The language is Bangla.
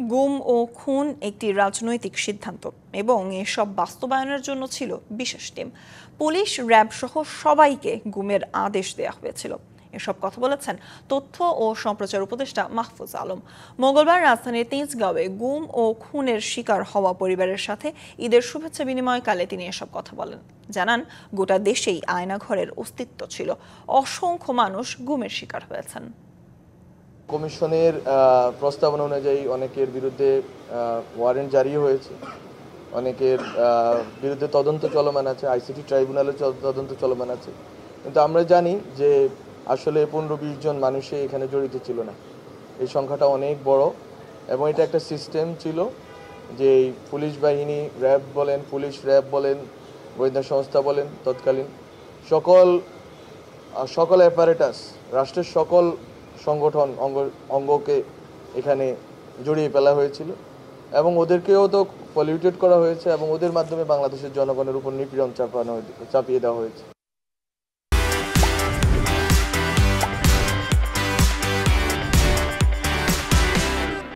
গুম ও খুন একটি রাজনৈতিক সিদ্ধান্ত এবং এসব বাস্তবায়নের জন্য ছিল বিশেষ টিম। পুলিশ, র্যাব সহ সবাইকে গুমের আদেশ দেওয়া হয়েছিল। এসব কথা বলেছেন তথ্য ও সম্প্রচার উপদেষ্টা মাহফুজ আলম। মঙ্গলবার রাজধানীর তেজগাঁওয়ে গুম ও খুনের শিকার হওয়া পরিবারের সাথে ঈদের শুভেচ্ছা বিনিময়কালে তিনি এসব কথা বলেন। জানান, গোটা দেশেই আয়নাঘরের অস্তিত্ব ছিল, অসংখ্য মানুষ গুমের শিকার হয়েছেন। কমিশনের প্রস্তাবনা অনুযায়ী অনেকের বিরুদ্ধে ওয়ারেন্ট জারি হয়েছে, অনেকের বিরুদ্ধে তদন্ত চলমান আছে, আইসিটি ট্রাইব্যুনালে তদন্ত চলমান আছে। কিন্তু আমরা জানি যে আসলে 15-20 জন মানুষে এখানে জড়িত ছিল না। এই সংখ্যাটা অনেক বড় এবং এটা একটা সিস্টেম ছিল যে পুলিশ বাহিনী, র্যাব বলেন, পুলিশ র্যাব বলেন, গোয়েন্দা সংস্থা বলেন, তৎকালীন সকল অ্যাপারেটাস, রাষ্ট্রের সকল সংগঠন অঙ্গকে এখানে জড়িয়ে ফেলা হয়েছিল এবং ওদেরকেও তো পলিউটেড করা হয়েছে এবং ওদের মাধ্যমে বাংলাদেশের জনগণের উপর নিপীড়ন চাপিয়ে দেওয়া হয়েছে।